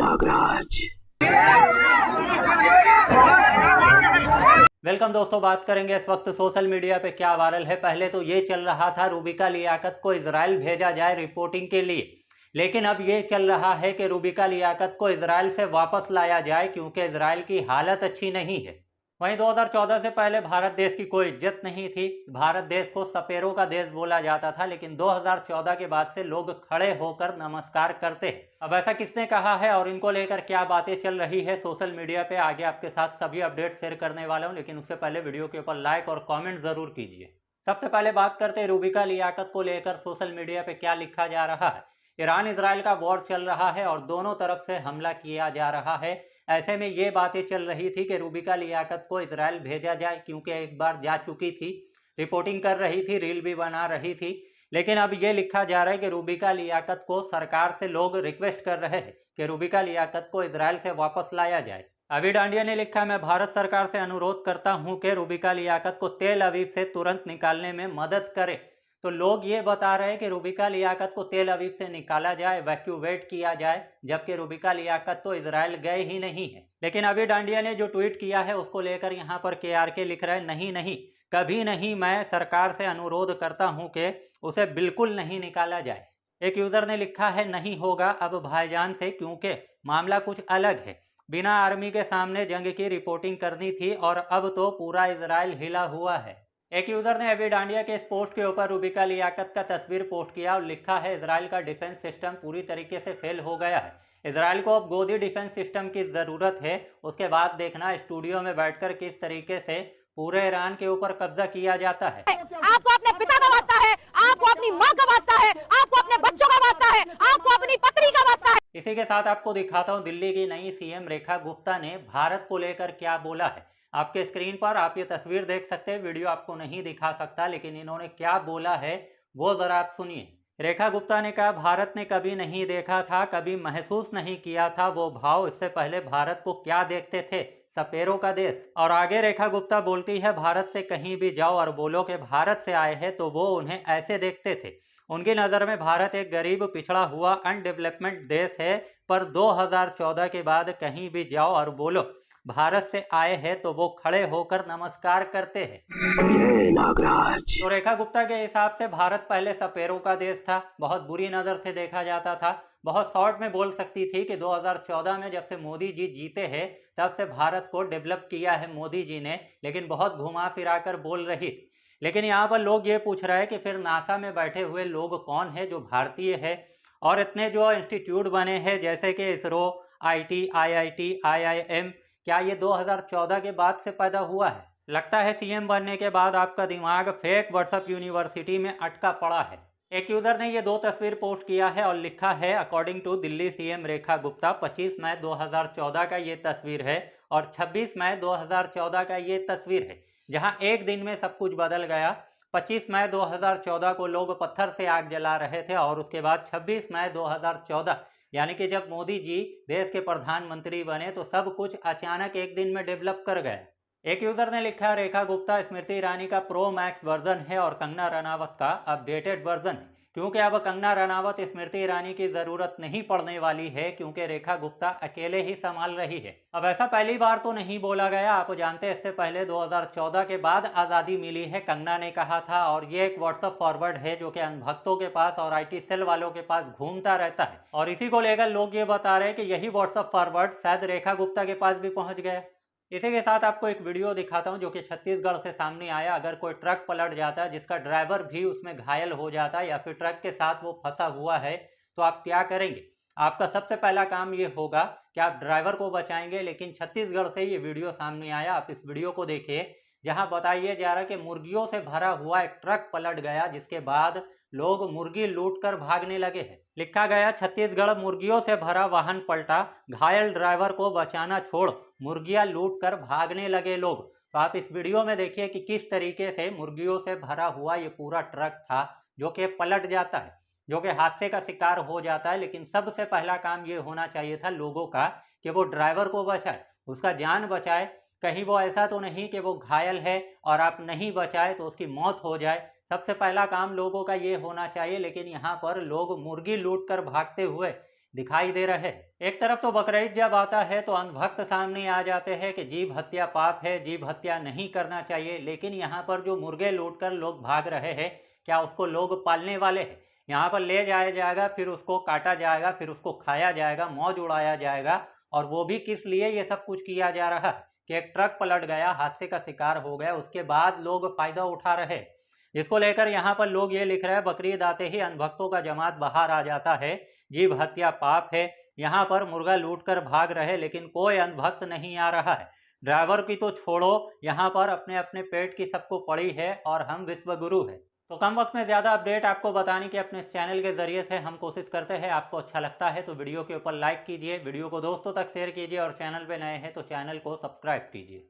Nagraj. Welcome दोस्तों, बात करेंगे इस वक्त सोशल मीडिया पे क्या वायरल है। पहले तो ये चल रहा था रूबिका लियाकत को इजराइल भेजा जाए रिपोर्टिंग के लिए, लेकिन अब ये चल रहा है कि रूबिका लियाकत को इजराइल से वापस लाया जाए क्योंकि इजराइल की हालत अच्छी नहीं है। वहीं 2014 से पहले भारत देश की कोई इज्जत नहीं थी। भारत देश को सपेरों का देश बोला जाता था, लेकिन 2014 के बाद से लोग खड़े होकर नमस्कार करते हैं। अब ऐसा किसने कहा है और इनको लेकर क्या बातें चल रही है सोशल मीडिया पे, आगे आपके साथ सभी अपडेट शेयर करने वाला हूं। लेकिन उससे पहले वीडियो के ऊपर लाइक और कॉमेंट जरूर कीजिए। सबसे पहले बात करते हैं रूबिका लियाकत को लेकर सोशल मीडिया पे क्या लिखा जा रहा है। ईरान इजराइल का वॉर चल रहा है और दोनों तरफ से हमला किया जा रहा है। ऐसे में ये बातें चल रही थी कि रूबिका लियाकत को इजराइल भेजा जाए क्योंकि एक बार जा चुकी थी, रिपोर्टिंग कर रही थी, रील भी बना रही थी। लेकिन अब ये लिखा जा रहा है कि रूबिका लियाकत को सरकार से लोग रिक्वेस्ट कर रहे हैं कि रूबिका लियाकत को इजराइल से वापस लाया जाए। अभी डांडिया ने लिखा, मैं भारत सरकार से अनुरोध करता हूं कि रूबिका लियाकत को तेल अवीव से तुरंत निकालने में मदद करे। तो लोग ये बता रहे हैं कि रूबिका लियाकत को तेल अवीव से निकाला जाए, इवैक्यूएट किया जाए, जबकि रूबिका लियाकत तो इजराइल गए ही नहीं है। लेकिन अभी डांडिया ने जो ट्वीट किया है उसको लेकर यहाँ पर KRK लिख रहा है, नहीं नहीं, कभी नहीं, मैं सरकार से अनुरोध करता हूं कि उसे बिल्कुल नहीं निकाला जाए। एक यूजर ने लिखा है, नहीं होगा अब भाईजान से क्योंकि मामला कुछ अलग है। बिना आर्मी के सामने जंग की रिपोर्टिंग करनी थी और अब तो पूरा इजराइल हिला हुआ है। एक यूजर ने अभी डांडिया के इस पोस्ट के ऊपर रूबिका लियाकत का तस्वीर पोस्ट किया और लिखा है, इजराइल का डिफेंस सिस्टम पूरी तरीके से फेल हो गया है। इजराइल को अब गोदी डिफेंस सिस्टम की जरूरत है। उसके बाद देखना स्टूडियो में बैठकर किस तरीके से पूरे ईरान के ऊपर कब्जा किया जाता है। आपको अपने पिता का वास्ता है, आपको अपनी माँ का वास्ता है, आपको अपने बच्चों का वास्ता है, आपको अपनी पत्नी का वास्ता है। इसी के साथ आपको दिखाता हूँ दिल्ली की नई CM रेखा गुप्ता ने भारत को लेकर क्या बोला है। आपके स्क्रीन पर आप ये तस्वीर देख सकते हैं, वीडियो आपको नहीं दिखा सकता, लेकिन इन्होंने क्या बोला है वो जरा आप सुनिए। रेखा गुप्ता ने कहा, भारत ने कभी नहीं देखा था, कभी महसूस नहीं किया था वो भाव। इससे पहले भारत को क्या देखते थे, सपेरों का देश। और आगे रेखा गुप्ता बोलती है, भारत से कहीं भी जाओ और बोलो कि भारत से आए हैं तो वो उन्हें ऐसे देखते थे। उनकी नज़र में भारत एक गरीब, पिछड़ा हुआ, अनडेवलपमेंट देश है। पर 2014 के बाद कहीं भी जाओ और बोलो भारत से आए हैं तो वो खड़े होकर नमस्कार करते हैं। जय नागराज। तो रेखा गुप्ता के हिसाब से भारत पहले सपेरों का देश था, बहुत बुरी नज़र से देखा जाता था। बहुत शॉर्ट में बोल सकती थी कि 2014 में जब से मोदी जी जीते हैं तब से भारत को डेवलप किया है मोदी जी ने, लेकिन बहुत घुमा फिरा कर बोल रही थी। लेकिन यहाँ पर लोग ये पूछ रहे हैं कि फिर नासा में बैठे हुए लोग कौन है जो भारतीय है, और इतने जो इंस्टीट्यूट बने हैं जैसे कि इसरो, IT, IIT, IIM, क्या ये 2014 के बाद से पैदा हुआ है? लगता है CM बनने के बाद आपका दिमाग फेक व्हाट्सएप यूनिवर्सिटी में अटका पड़ा है। एक यूजर ने ये 2 तस्वीर पोस्ट किया है और लिखा है, according to Delhi CM Rekha Gupta, 25 मई 2014 का ये तस्वीर है और 26 मई 2014 का ये तस्वीर है, जहां एक दिन में सब कुछ बदल गया। 25 मई 2014 को लोग पत्थर से आग जला रहे थे और उसके बाद 26 मई 2014 यानी कि जब मोदी जी देश के प्रधानमंत्री बने तो सब कुछ अचानक एक दिन में डेवलप कर गए। एक यूजर ने लिखा, रेखा गुप्ता स्मृति ईरानी का प्रो मैक्स वर्जन है और कंगना रनावत का अपडेटेड वर्जन है, क्योंकि अब कंगना रनावत स्मृति ईरानी की जरूरत नहीं पड़ने वाली है क्योंकि रेखा गुप्ता अकेले ही संभाल रही है। अब ऐसा पहली बार तो नहीं बोला गया, आप जानते हैं इससे पहले 2014 के बाद आज़ादी मिली है, कंगना ने कहा था। और ये एक व्हाट्सएप फॉरवर्ड है जो कि अनभक्तों के पास और IT सेल वालों के पास घूमता रहता है, और इसी को लेकर लोग ये बता रहे हैं कि यही व्हाट्सएप फॉरवर्ड शायद रेखा गुप्ता के पास भी पहुंच गया। इसी के साथ आपको एक वीडियो दिखाता हूं जो कि छत्तीसगढ़ से सामने आया। अगर कोई ट्रक पलट जाता है जिसका ड्राइवर भी उसमें घायल हो जाता है या फिर ट्रक के साथ वो फंसा हुआ है तो आप क्या करेंगे? आपका सबसे पहला काम ये होगा कि आप ड्राइवर को बचाएंगे। लेकिन छत्तीसगढ़ से ये वीडियो सामने आया, आप इस वीडियो को देखिए, जहां बताया जा रहा है कि मुर्गियों से भरा हुआ एक ट्रक पलट गया, जिसके बाद लोग मुर्गी लूटकर भागने लगे हैं। लिखा गया, छत्तीसगढ़ मुर्गियों से भरा वाहन पलटा, घायल ड्राइवर को बचाना छोड़ मुर्गियां लूटकर भागने लगे लोग। तो आप इस वीडियो में देखिए कि किस तरीके से मुर्गियों से भरा हुआ ये पूरा ट्रक था जो कि पलट जाता है, जो कि हादसे का शिकार हो जाता है। लेकिन सबसे पहला काम ये होना चाहिए था लोगों का कि वो ड्राइवर को बचाए, उसका जान बचाए। कहीं वो ऐसा तो नहीं कि वो घायल है और आप नहीं बचाए तो उसकी मौत हो जाए। सबसे पहला काम लोगों का ये होना चाहिए। लेकिन यहाँ पर लोग मुर्गी लूट कर भागते हुए दिखाई दे रहे हैं। एक तरफ तो बकरीद जब आता है तो अंधभक्त सामने आ जाते हैं कि जीव हत्या पाप है, जीव हत्या नहीं करना चाहिए, लेकिन यहाँ पर जो मुर्गे लूटकर लोग भाग रहे हैं, क्या उसको लोग पालने वाले हैं? यहाँ पर ले जाया जाएगा, फिर उसको काटा जाएगा, फिर उसको खाया जाएगा, मौज उड़ाया जाएगा, और वो भी किस लिए ये सब कुछ किया जा रहा है कि एक ट्रक पलट गया, हादसे का शिकार हो गया, उसके बाद लोग फायदा उठा रहे। इसको लेकर यहाँ पर लोग ये लिख रहे हैं, बकरीद आते ही अंधभक्तों का जमात बाहर आ जाता है, जीव हत्या पाप है। यहाँ पर मुर्गा लूटकर भाग रहे, लेकिन कोई अंधभक्त नहीं आ रहा है। ड्राइवर की तो छोड़ो, यहाँ पर अपने अपने पेट की सबको पड़ी है और हम विश्वगुरु है। तो कम वक्त में ज़्यादा अपडेट आपको बताने की अपने चैनल के जरिए से हम कोशिश करते हैं। आपको अच्छा लगता है तो वीडियो के ऊपर लाइक कीजिए, वीडियो को दोस्तों तक शेयर कीजिए, और चैनल पे नए हैं तो चैनल को सब्सक्राइब कीजिए।